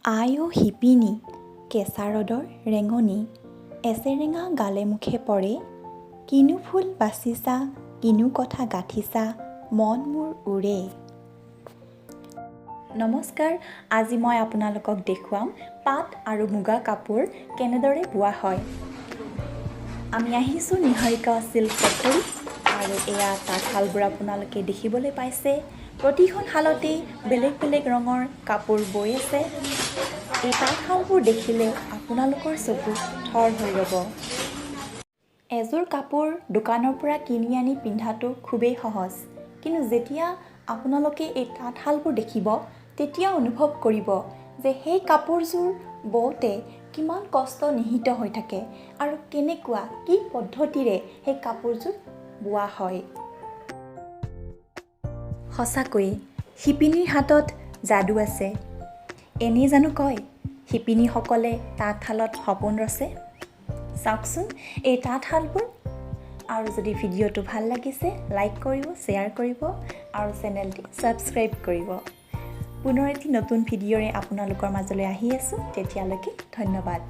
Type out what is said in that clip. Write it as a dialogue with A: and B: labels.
A: আই অ' শিপিনী কেঁচা ৰ'দৰ ৰেঙনি এচেৰেঙা গালে মুখে পৰে কিনো ফুল বাচিছা কিনো কথা গাঁঠিছা মন মোৰ উৰে। নমস্কাৰ, আজি মই আপোনালোকক দেখুৱাম পাট আৰু মুগা কাপোৰ কেনেদৰে বোৱা হয়। আমি আহিছোঁ নিহাৰিকা চিল্ক ফেক্টৰী আৰু এয়া তাঁতশালবোৰ আপোনালোকে দেখিবলৈ পাইছে। প্ৰতিখন শালতেই বেলেগ বেলেগ ৰঙৰ কাপোৰ বৈ আছে। এই তাঁতশালবোৰ দেখিলে আপোনালোকৰ চকু থৰ হৈ ৰ'ব। এযোৰ কাপোৰ দোকানৰ পৰা কিনি আনি পিন্ধাটো খুবেই সহজ, কিন্তু যেতিয়া আপোনালোকে এই তাঁতশালবোৰ দেখিব তেতিয়া অনুভৱ কৰিব যে সেই কাপোৰযোৰ বওঁতে কিমান কষ্ট নিহিত হৈ থাকে আৰু কেনেকুৱা কি পদ্ধতিৰে সেই কাপোৰযোৰ বোৱা হয়। সঁচাকৈয়ে শিপিনীৰ হাতত যাদু আছে। এনেই জানো কয় শিপিনীসকলে তাঁতশালত সপোন ৰচে। চাওকচোন এই তাঁতশালবোৰ। আৰু যদি ভিডিঅ'টো ভাল লাগিছে লাইক কৰিব, শ্বেয়াৰ কৰিব আৰু চেনেলটি ছাবস্ক্ৰাইব কৰিব। পুনৰ এটি নতুন ভিডিঅ'ৰে আপোনালোকৰ মাজলৈ আহি আছোঁ। তেতিয়ালৈকে ধন্যবাদ।